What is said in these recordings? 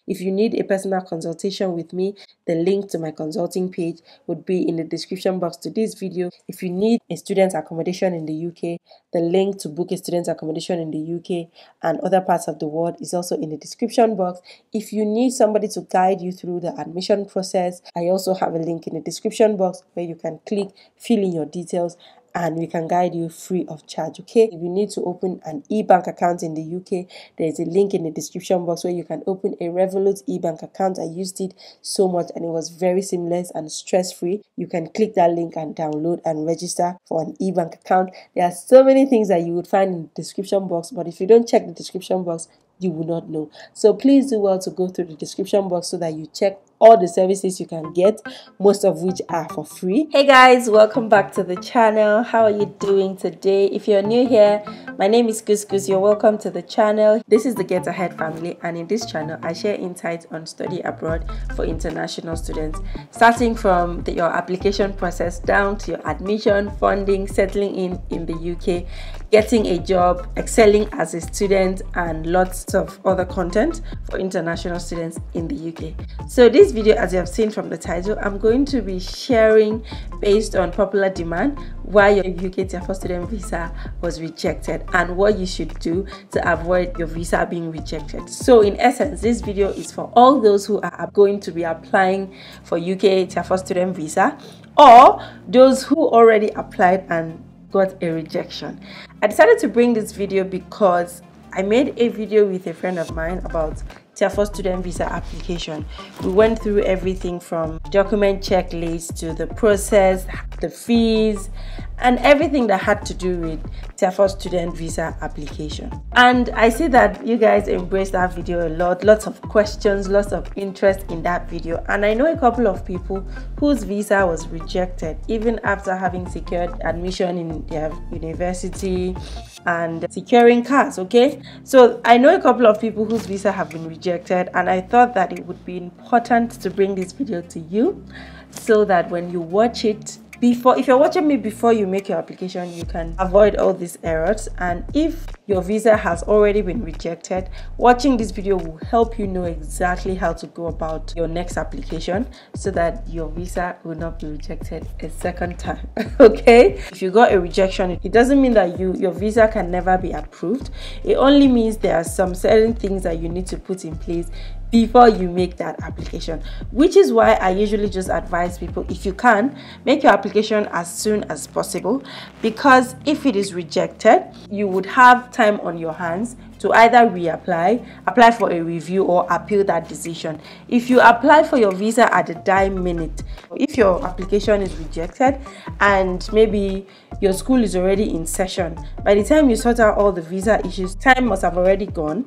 If you need a personal consultation with me, the link to my consulting page would be in the description box to this video. If you need a student accommodation in the UK, the link to book a student accommodation in the UK and other parts of the world is also in the description box. If you need somebody to guide you through the admission process, I also have a link in the description box where you can click, fill in your details, and we can guide you free of charge. Okay, if you need to open an e-bank account in the UK, there is a link in the description box where you can open a Revolut e-bank account. I used it so much and it was very seamless and stress-free. You can click that link and download and register for an e-bank account. There are so many things that you would find in the description box, but if you don't check the description box, you will not know. So please do well to go through the description box so that you check all the services you can get, most of which are for free. Hey guys, welcome back to the channel. How are you doing today? If you're new here, my name is Gus. You're welcome to the channel. This is the Get Ahead family, and in this channel I share insights on study abroad for international students, starting from your application process down to your admission, funding, settling in the UK, getting a job, excelling as a student, and lots of other content for international students in the UK. So this video, as you have seen from the title, I'm going to be sharing based on popular demand why your UK Tier 4 student visa was rejected and what you should do to avoid your visa being rejected. So in essence, this video is for all those who are going to be applying for UK Tier 4 student visa, or those who already applied and got a rejection. I decided to bring this video because I made a video with a friend of mine about Tier 4 student visa application. We went through everything from document checklist to the process, the fees, and everything that had to do with Tier 4 student visa application. And I see that you guys embraced that video a lot, lots of questions, lots of interest in that video. And I know a couple of people whose visa was rejected even after having secured admission in their university and securing cars. Okay, so I know a couple of people whose visa have been rejected, and I thought that it would be important to bring this video to you so that when you watch it, if you're watching me before you make your application, you can avoid all these errors. And if your visa has already been rejected, watching this video will help you know exactly how to go about your next application so that your visa will not be rejected a second time. Okay, if you got a rejection, it doesn't mean that your visa can never be approved. It only means there are some certain things that you need to put in place before you make that application, which is why I usually just advise people, if you can, make your application as soon as possible, because if it is rejected, you would have time on your hands to either reapply, apply for a review, or appeal that decision. If you apply for your visa at the dime minute, if your application is rejected and maybe your school is already in session, by the time you sort out all the visa issues, time must have already gone,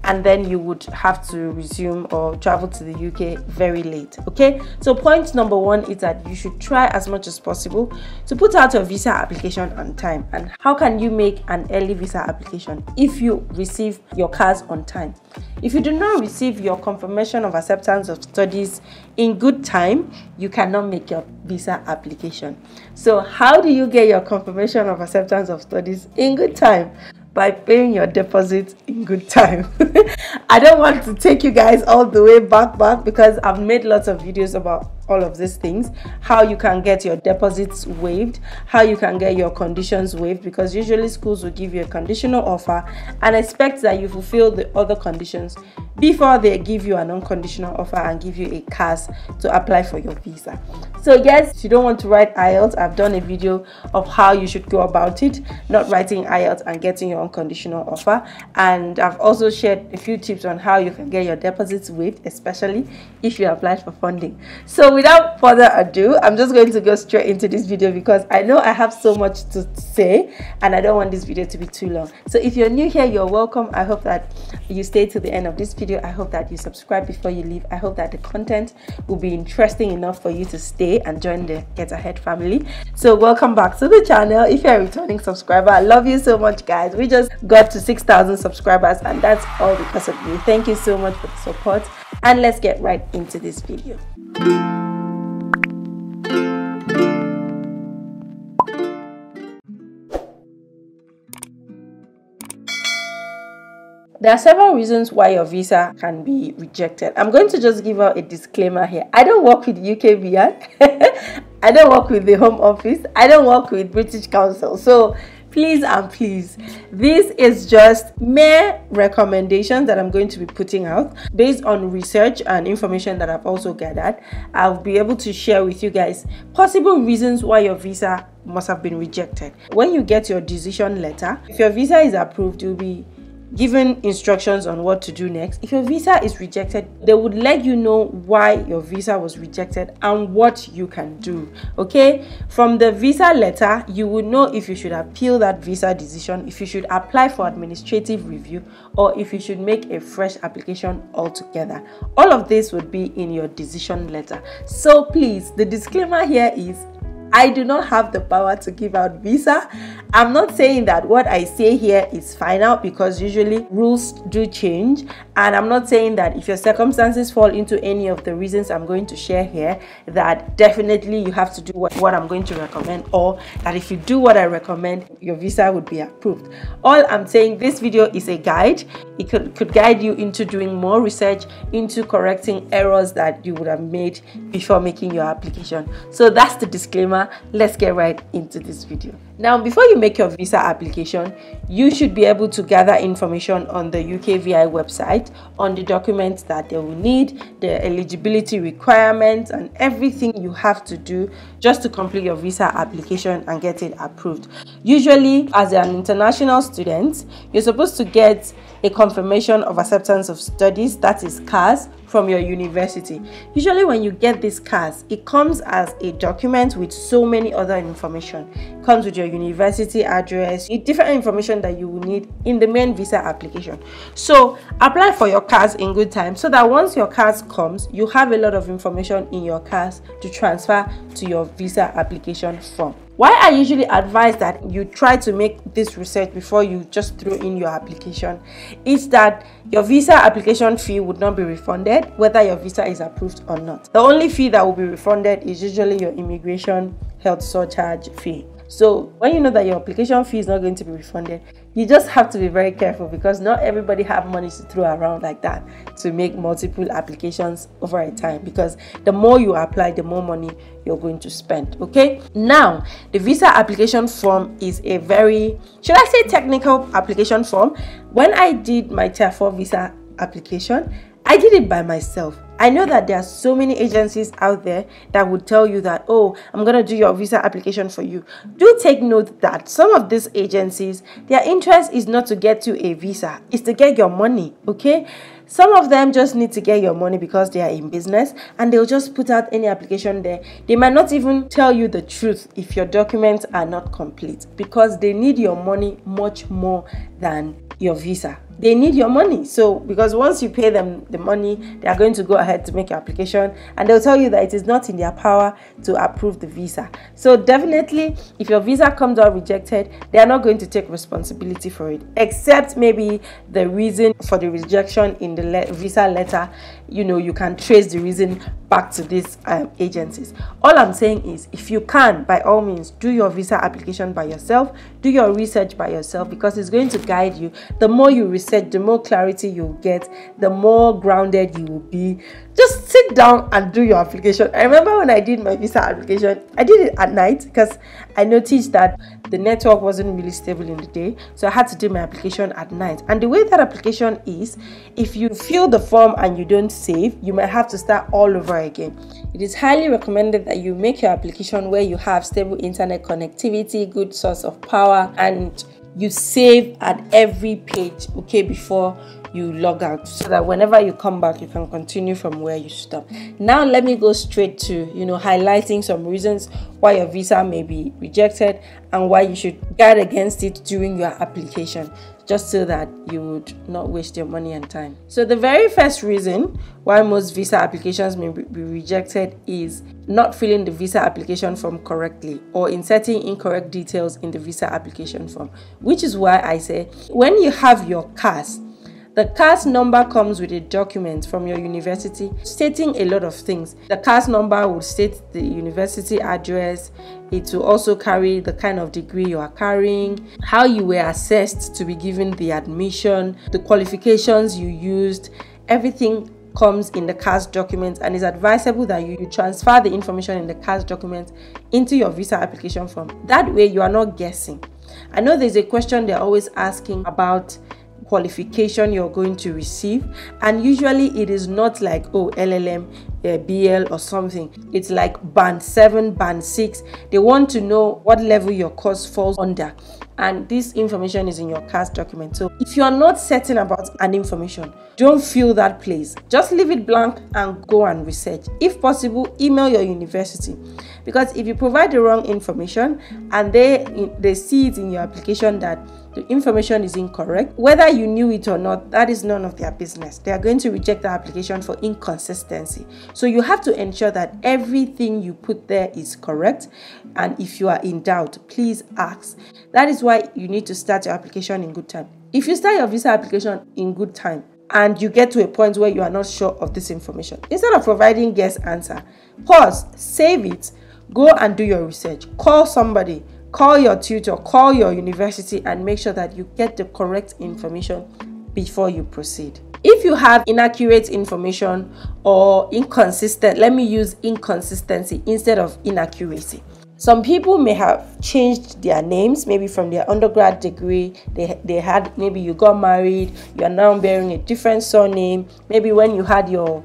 and then you would have to resume or travel to the UK very late. Okay, so point number one is that you should try as much as possible to put out your visa application on time. And how can you make an early visa application? If you receive your CAS on time. If you do not receive your confirmation of acceptance of studies in good time, you cannot make your visa application. So how do you get your confirmation of acceptance of studies in good time? By paying your deposit in good time. I don't want to take you guys all the way back because I've made lots of videos about all of these things, how you can get your deposits waived, how you can get your conditions waived, because usually schools will give you a conditional offer and expect that you fulfill the other conditions before they give you an unconditional offer and give you a CAS to apply for your visa. So yes, if you don't want to write IELTS, I've done a video of how you should go about it, not writing IELTS and getting your unconditional offer. And I've also shared a few tips on how you can get your deposits waived, especially if you applied for funding. So without further ado, I'm just going to go straight into this video because I know I have so much to say and I don't want this video to be too long. So if you're new here, you're welcome. I hope that you stay to the end of this video. I hope that you subscribe before you leave. I hope that the content will be interesting enough for you to stay and join the Get Ahead family. So welcome back to the channel. If you're a returning subscriber, I love you so much, guys. We just got to 6,000 subscribers and that's all because of you. Thank you so much for the support, and let's get right into this video. There are several reasons why your visa can be rejected. I'm going to just give out a disclaimer here. I don't work with UKVI. I don't work with the Home Office. I don't work with British Council. So please and please, this is just mere recommendations that I'm going to be putting out based on research and information that I've also gathered. I'll be able to share with you guys possible reasons why your visa must have been rejected. When you get your decision letter, if your visa is approved, you'll be given instructions on what to do next. If your visa is rejected, they would let you know why your visa was rejected and what you can do. Okay, from the visa letter, you would know if you should appeal that visa decision, if you should apply for administrative review, or if you should make a fresh application altogether. All of this would be in your decision letter. So please, the disclaimer here is I do not have the power to give out visa. I'm not saying that what I say here is final, because usually rules do change. And I'm not saying that if your circumstances fall into any of the reasons I'm going to share here, that definitely you have to do what I'm going to recommend, or that if you do what I recommend, your visa would be approved. All I'm saying, this video is a guide. It could guide you into doing more research, into correcting errors that you would have made before making your application. So that's the disclaimer. Let's get right into this video. Now, before you make your visa application, you should be able to gather information on the UKVI website on the documents that they will need, the eligibility requirements, and everything you have to do just to complete your visa application and get it approved. Usually, as an international student, you're supposed to get a confirmation of acceptance of studies, that is CAS, from your university. Usually when you get this CAS, it comes as a document with so many other information. It comes with your university address, different information that you will need in the main visa application. So apply for your CAS in good time, so that once your CAS comes, you have a lot of information in your CAS to transfer to your visa application form. Why I usually advise that you try to make this research before you just throw in your application is that your visa application fee would not be refunded whether your visa is approved or not. The only fee that will be refunded is usually your immigration health surcharge fee. So when you know that your application fee is not going to be refunded, you just have to be very careful, because not everybody have money to throw around like that to make multiple applications over a time, because the more you apply, the more money you're going to spend. Okay, now the visa application form is a very, should I say, technical application form. When I did my Tier 4 visa application, I did it by myself. I know that there are so many agencies out there that would tell you that, oh, I'm going to do your visa application for you. Do take note that some of these agencies, their interest is not to get you a visa, it's to get your money, okay? Some of them just need to get your money because they are in business, and they'll just put out any application there. They might not even tell you the truth if your documents are not complete, because they need your money much more than your visa. They need your money. So because once you pay them the money, they are going to go ahead to make your application, and they'll tell you that it is not in their power to approve the visa. So definitely, if your visa comes out rejected, they are not going to take responsibility for it, except maybe the reason for the rejection in the visa letter. You know, you can trace the reason back to these agencies. All I'm saying is, if you can, by all means, do your visa application by yourself, do your research by yourself, because it's going to guide you. The more you research, the more clarity you'll get, the more grounded you will be. Just sit down and do your application. I remember when I did my visa application, I did it at night because I noticed that the network wasn't really stable in the day, so I had to do my application at night. And the way that application is, if you fill the form and you don't save, you might have to start all over again. It is highly recommended that you make your application where you have stable internet connectivity, good source of power, and you save at every page, okay, before you log out, so that whenever you come back, you can continue from where you stop. Now let me go straight to highlighting some reasons why your visa may be rejected and why you should guard against it during your application, just so that you would not waste your money and time. So the very first reason why most visa applications may be rejected is not filling the visa application form correctly, or inserting incorrect details in the visa application form, which is why I say when you have your CAS The CAS number comes with a document from your university stating a lot of things. The CAS number will state the university address. It will also carry the kind of degree you are carrying, how you were assessed to be given the admission, the qualifications you used. Everything comes in the CAS document, and it's advisable that you transfer the information in the CAS document into your visa application form. That way you are not guessing. I know there's a question they're always asking about qualification you're going to receive, and usually it is not like, oh, LLM, BL or something. It's like band 7, band 6. They want to know what level your course falls under, and this information is in your CAS document. So if you are not certain about an information, don't fill that place. Just leave it blank and go and research. If possible, email your university, because if you provide the wrong information and they see it in your application that the information is incorrect, whether you knew it or not, that is none of their business. They are going to reject the application for inconsistency. So you have to ensure that everything you put there is correct, and if you are in doubt, please ask. That is why you need to start your application in good time. If you start your visa application in good time and you get to a point where you are not sure of this information, instead of providing guess answer, pause, save it, go and do your research. Call somebody, call your tutor, call your university, and make sure that you get the correct information before you proceed. If you have inaccurate information or inconsistent, let me use inconsistency instead of inaccuracy. Some people may have changed their names, maybe from their undergrad degree. Maybe you got married, you are now bearing a different surname. Maybe when you had your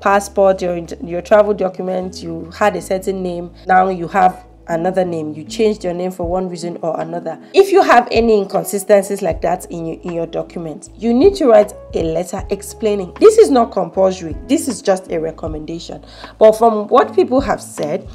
passport, your travel document, you had a certain name. Now you have another name. You changed your name for one reason or another. If you have any inconsistencies like that in your document, you need to write a letter explaining. This is not compulsory. This is just a recommendation. But from what people have said,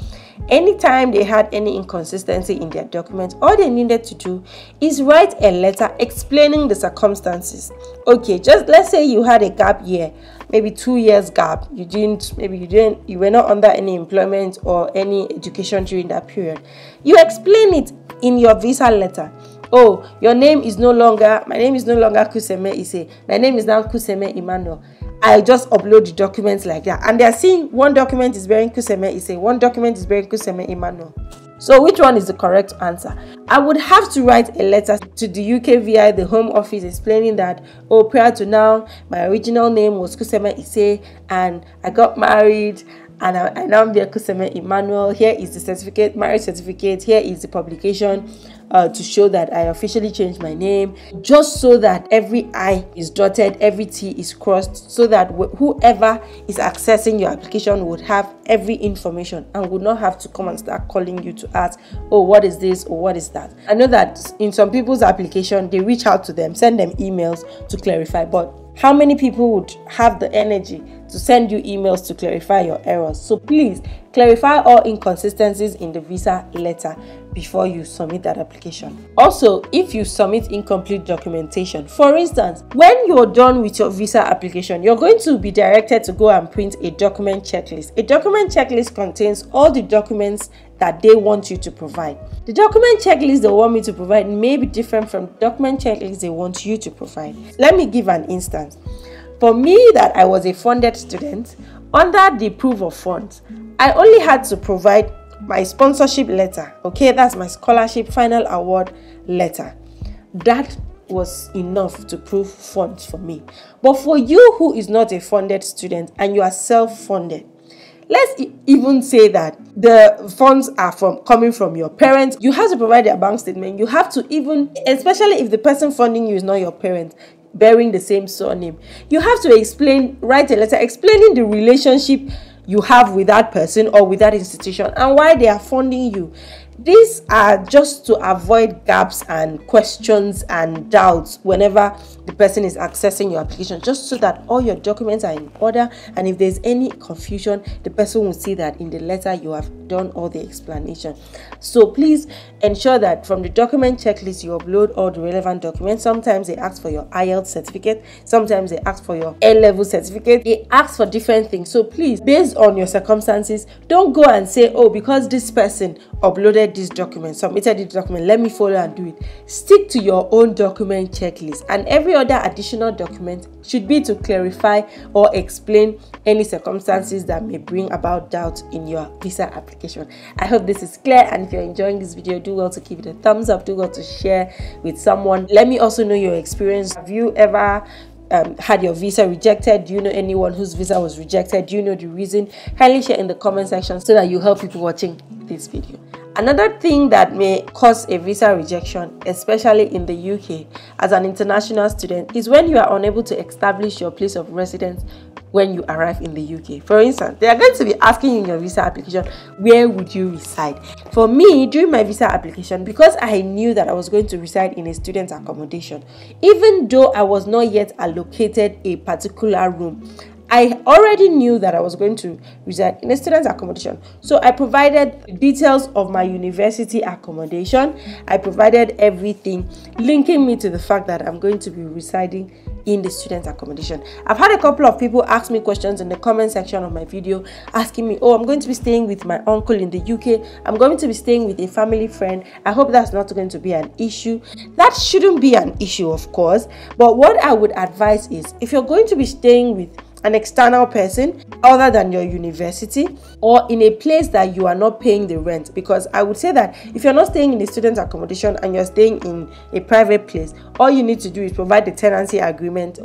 anytime they had any inconsistency in their document, all they needed to do is write a letter explaining the circumstances. Okay, just let's say you had a gap year, maybe 2 years gap. You were not under any employment or any education during that period. You explain it in your visa letter. Oh, my name is no longer Kuseme Ise. My name is now Kuseme Emmanuel. I just upload the documents like that, and they're seeing one document is bearing Kuseme Ise, one document is bearing Kuseme Emmanuel. So which one is the correct answer? I would have to write a letter to the UKVI, the Home Office, explaining that, oh, prior to now, my original name was Kuseme Ise, and I got married, and I now bear Kuseme Emmanuel. Here is the certificate, marriage certificate. Here is the publication to show that I officially changed my name, just so that every I is dotted, every T is crossed, so that whoever is accessing your application would have every information and would not have to come and start calling you to ask, oh, what is this or what is that. I know that in some people's application, they reach out to them, send them emails to clarify, but how many people would have the energy to send you emails to clarify your errors? So please clarify all inconsistencies in the visa letter before you submit that application. Also, if you submit incomplete documentation, for instance, when you're done with your visa application, you're going to be directed to go and print a document checklist. A document checklist contains all the documents that they want you to provide. The document checklist they want me to provide may be different from the document checklist they want you to provide. Let me give an instance. For me, that I was a funded student, under the proof of funds, I only had to provide my sponsorship letter. Okay, that's my scholarship final award letter. That was enough to prove funds for me. But for you who is not a funded student and you are self-funded, let's even say that the funds are coming from your parents. You have to provide their bank statement. You have to especially if the person funding you is not your parent, bearing the same surname, you have to write a letter explaining the relationship you have with that person or with that institution and why they are funding you. These are just to avoid gaps and questions and doubts whenever the person is accessing your application, just so that all your documents are in order, and if there's any confusion, the person will see that in the letter you have done all the explanation. So please ensure that from the document checklist you upload all the relevant documents. Sometimes they ask for your IELTS certificate, sometimes they ask for your A-level certificate, they ask for different things. So please, based on your circumstances, don't go and say, oh, because this person uploaded provided this document, submitted this document, let me follow and do it. Stick to your own document checklist, and every other additional document should be to clarify or explain any circumstances that may bring about doubt in your visa application. I hope this is clear, and if you're enjoying this video, do well to give it a thumbs up, do well to share with someone. Let me also know your experience. Have you ever had your visa rejected? Do you know anyone whose visa was rejected? Do you know the reason? Kindly share in the comment section so that you help people watching this video. Another thing that may cause a visa rejection, especially in the UK as an international student, is when you are unable to establish your place of residence when you arrive in the UK. For instance, they are going to be asking you in your visa application, where would you reside? For me, during my visa application, because I knew that I was going to reside in a student accommodation, even though I was not yet allocated a particular room, I already knew that I was going to reside in a student accommodation. So I provided details of my university accommodation. I provided everything linking me to the fact that I'm going to be residing in the student accommodation. I've had a couple of people ask me questions in the comment section of my video, asking me, oh, I'm going to be staying with my uncle in the UK. I'm going to be staying with a family friend. I hope that's not going to be an issue. That shouldn't be an issue, of course. But what I would advise is, if you're going to be staying with an external person other than your university, or in a place that you are not paying the rent, because I would say that if you're not staying in a student accommodation and you're staying in a private place, all you need to do is provide the tenancy agreement,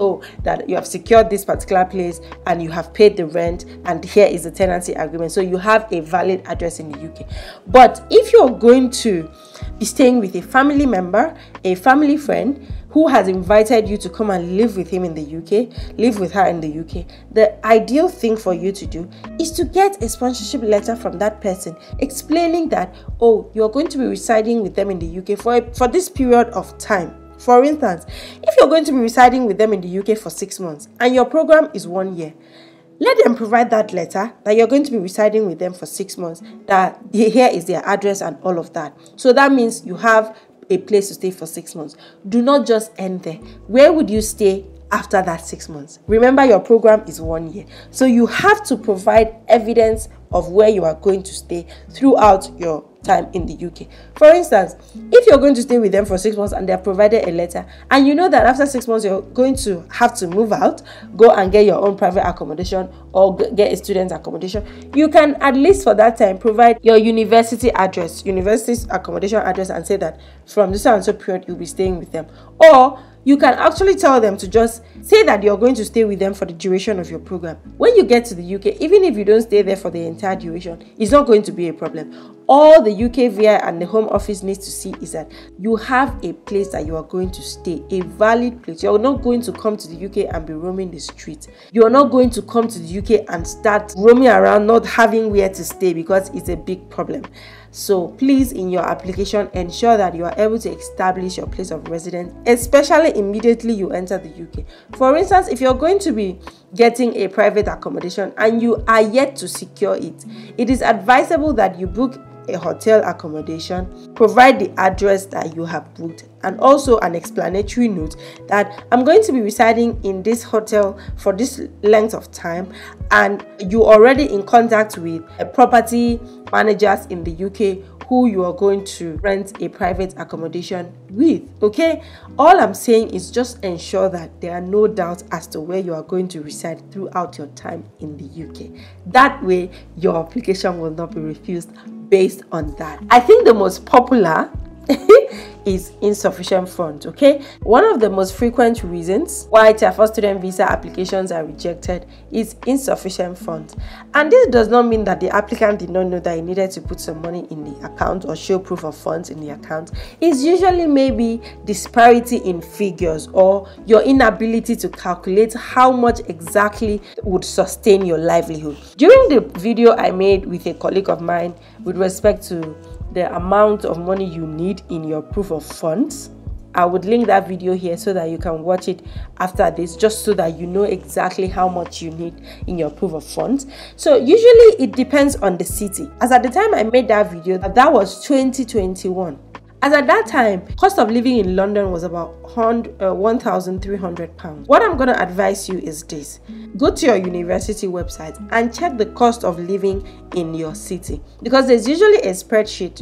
that you have secured this particular place and you have paid the rent, and here is the tenancy agreement, so you have a valid address in the UK. But if you're going to be staying with a family member, a family friend who has invited you to come and live with him in the UK, live with her in the UK, the ideal thing for you to do is to get a sponsorship letter from that person explaining that, you're going to be residing with them in the UK for this period of time. For instance, if you're going to be residing with them in the UK for 6 months and your program is 1 year, let them provide that letter that you're going to be residing with them for 6 months, that here is their address and all of that. So that means you have a place to stay for 6 months. Do not just end there. Where would you stay after that 6 months? Remember, your program is 1 year. So you have to provide evidence of where you are going to stay throughout your time in the UK. For instance, if you're going to stay with them for 6 months and they have provided a letter, and you know that after 6 months you're going to have to move out, go and get your own private accommodation or get a student accommodation, you can at least for that time provide your university's accommodation address, and say that from this and so period you'll be staying with them. Or you can actually tell them to just say that you're going to stay with them for the duration of your program. When you get to the UK, even if you don't stay there for the entire duration, it's not going to be a problem. All the UKVI and the Home Office needs to see is that you have a place that you are going to stay, a valid place. You're not going to come to the UK and be roaming the streets. You're not going to come to the UK and start roaming around not having where to stay, because it's a big problem. So please, in your application, ensure that you are able to establish your place of residence, especially immediately you enter the UK. For instance, if you're going to be getting a private accommodation and you are yet to secure it, it is advisable that you book a hotel accommodation, provide the address that you have booked, and also an explanatory note that I'm going to be residing in this hotel for this length of time, and you're already in contact with property managers in the UK who you are going to rent a private accommodation with. Okay, all I'm saying is just ensure that there are no doubts as to where you are going to reside throughout your time in the UK. That way your application will not be refused based on that. I think the most popular is insufficient funds. Okay, one of the most frequent reasons why Tier 4 student visa applications are rejected is insufficient funds, and this does not mean that the applicant did not know that he needed to put some money in the account or show proof of funds in the account. It's usually maybe disparity in figures or your inability to calculate how much exactly would sustain your livelihood. During the video I made with a colleague of mine with respect to the amount of money you need in your proof of funds, I would link that video here so that you can watch it after this, just so that you know exactly how much you need in your proof of funds. So usually it depends on the city. As at the time I made that video, that was 2021. As at that time, cost of living in London was about £1,300. What I'm going to advise you is this. Go to your university website and check the cost of living in your city, because there's usually a spreadsheet,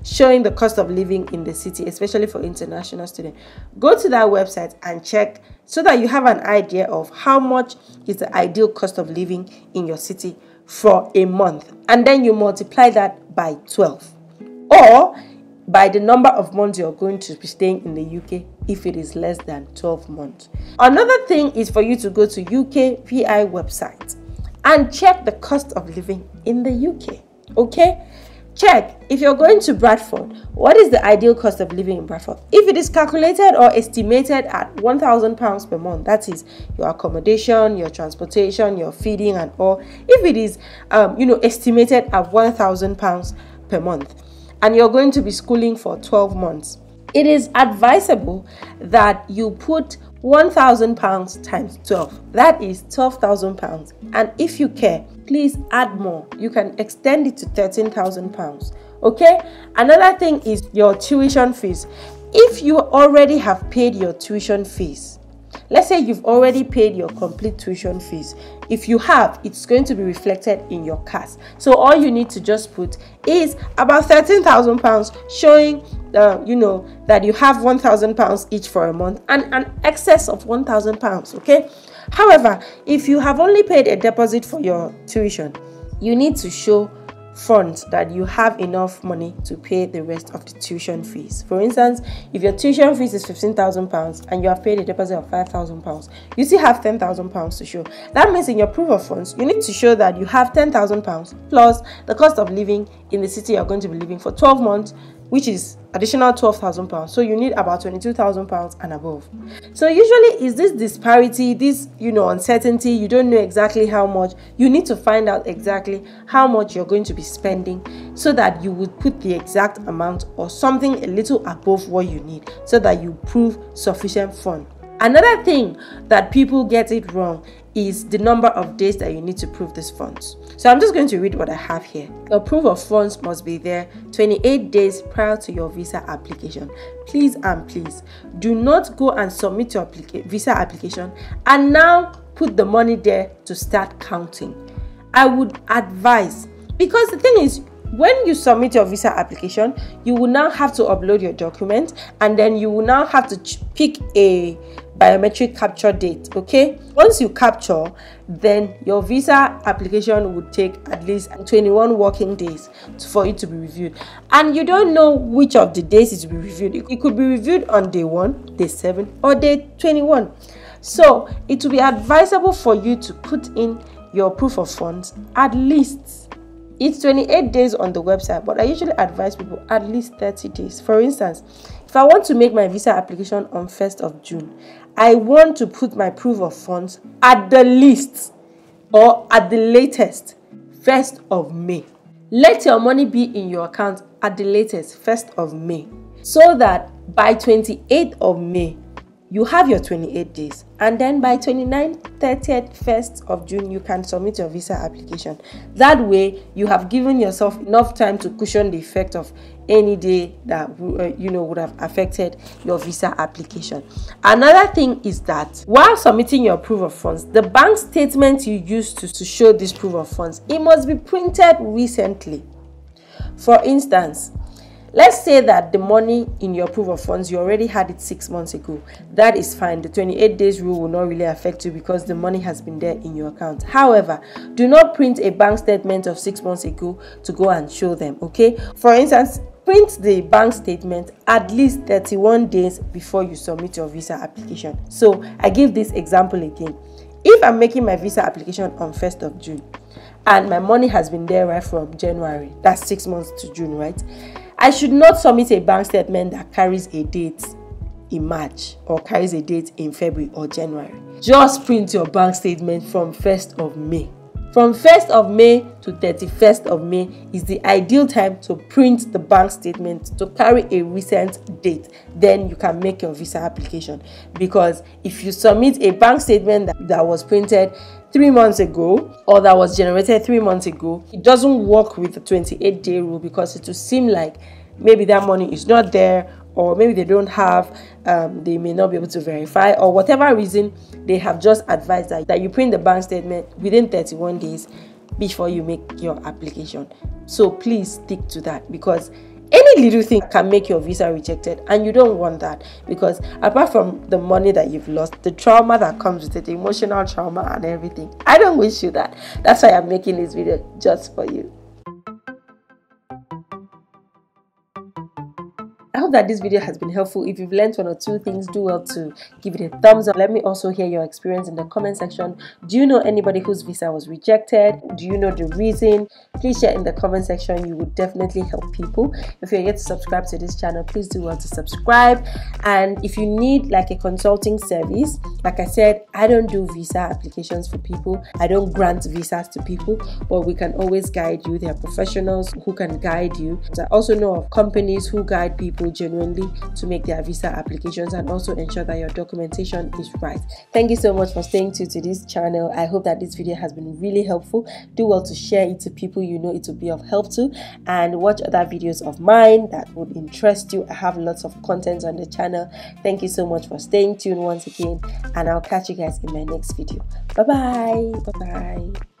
showing the cost of living in the city, especially for international students. Go to that website and check so that you have an idea of how much is the ideal cost of living in your city for a month, and then you multiply that by 12 or by the number of months you're going to be staying in the UK if it is less than 12 months. Another thing is for you to go to UKVI website and check the cost of living in the UK. Okay? Check if you're going to Bradford, what is the ideal cost of living in Bradford? If it is calculated or estimated at £1,000 per month, that is your accommodation, your transportation, your feeding and all. If it is estimated at £1,000 per month, and you're going to be schooling for 12 months, it is advisable that you put £1,000 times 12. That is £12,000. And if you care, please add more. You can extend it to £13,000. Okay? Another thing is your tuition fees. If you already have paid your tuition fees, let's say you've already paid your complete tuition fees. If you have, it's going to be reflected in your CAS. So all you need to just put is about £13,000, showing that you have £1,000 each for a month and an excess of £1,000. Okay. However, if you have only paid a deposit for your tuition, you need to show funds that you have enough money to pay the rest of the tuition fees. For instance, if your tuition fees is £15,000 and you have paid a deposit of £5,000, you still have £10,000 to show. That means in your proof of funds, you need to show that you have £10,000 plus the cost of living in the city you're going to be living for 12 months, which is additional £12,000. So you need about £22,000 and above. So usually is this disparity, this uncertainty, you don't know exactly how much. You need to find out exactly how much you're going to be spending so that you would put the exact amount or something a little above what you need so that you prove sufficient fund. Another thing that people get it wrong is the number of days that you need to prove these funds. So I'm just going to read what I have here. Your proof of funds must be there 28 days prior to your visa application. Please and please do not go and submit your visa application and now put the money there to start counting. I would advise, because the thing is, when you submit your visa application, you will now have to upload your document and then you will now have to pick a biometric capture date. Okay, once you capture, then your visa application would take at least 21 working days for it to be reviewed, and you don't know which of the days it will be reviewed. It could be reviewed on day 1, day 7 or day 21. So it will be advisable for you to put in your proof of funds at least. It's 28 days on the website, but I usually advise people at least 30 days. For instance, if I want to make my visa application on 1st of June, I want to put my proof of funds at the least or at the latest 1st of May. Let your money be in your account at the latest 1st of May, so that by 28th of May, you have your 28 days, and then by 29th, 30th, 1st of June, you can submit your visa application. That way, you have given yourself enough time to cushion the effect of any day that would have affected your visa application. Another thing is that while submitting your proof of funds, the bank statement you use to show this proof of funds, it must be printed recently. For instance, let's say that the money in your proof of funds, you already had it 6 months ago. That is fine. The 28 days rule will not really affect you because the money has been there in your account. However, do not print a bank statement of 6 months ago to go and show them, okay? For instance, print the bank statement at least 31 days before you submit your visa application. So I give this example again. If I'm making my visa application on 1st of June and my money has been there right from January, that's 6 months to June, right? I should not submit a bank statement that carries a date in March or carries a date in February or January. Just print your bank statement from 1st of May. From 1st of May to 31st of May is the ideal time to print the bank statement to carry a recent date. Then you can make your visa application. Because if you submit a bank statement that was printed 3 months ago or that was generated 3 months ago, it doesn't work with the 28-day rule, because it will seem like maybe that money is not there, or maybe they don't have, they may not be able to verify, or whatever reason, they have just advised that you print the bank statement within 31 days before you make your application. So please stick to that, because any little thing can make your visa rejected, and you don't want that, because apart from the money that you've lost, the trauma that comes with it, the emotional trauma and everything, I don't wish you that. That's why I'm making this video just for you. I hope that this video has been helpful. If you've learned one or two things, do well to give it a thumbs up. Let me also hear your experience in the comment section. Do you know anybody whose visa was rejected? Do you know the reason? Please share in the comment section. You would definitely help people. If you're yet to subscribe to this channel, please do well to subscribe. And if you need like a consulting service, like I said, I don't do visa applications for people. I don't grant visas to people, but we can always guide you. There are professionals who can guide you. I also know of companies who guide people genuinely to make their visa applications and also ensure that your documentation is right. Thank you so much for staying tuned to this channel. I hope that this video has been really helpful. Do well to share it to people you know it will be of help to, and watch other videos of mine that would interest you. I have lots of content on the channel. Thank you so much for staying tuned once again, and I'll catch you guys in my next video. Bye bye.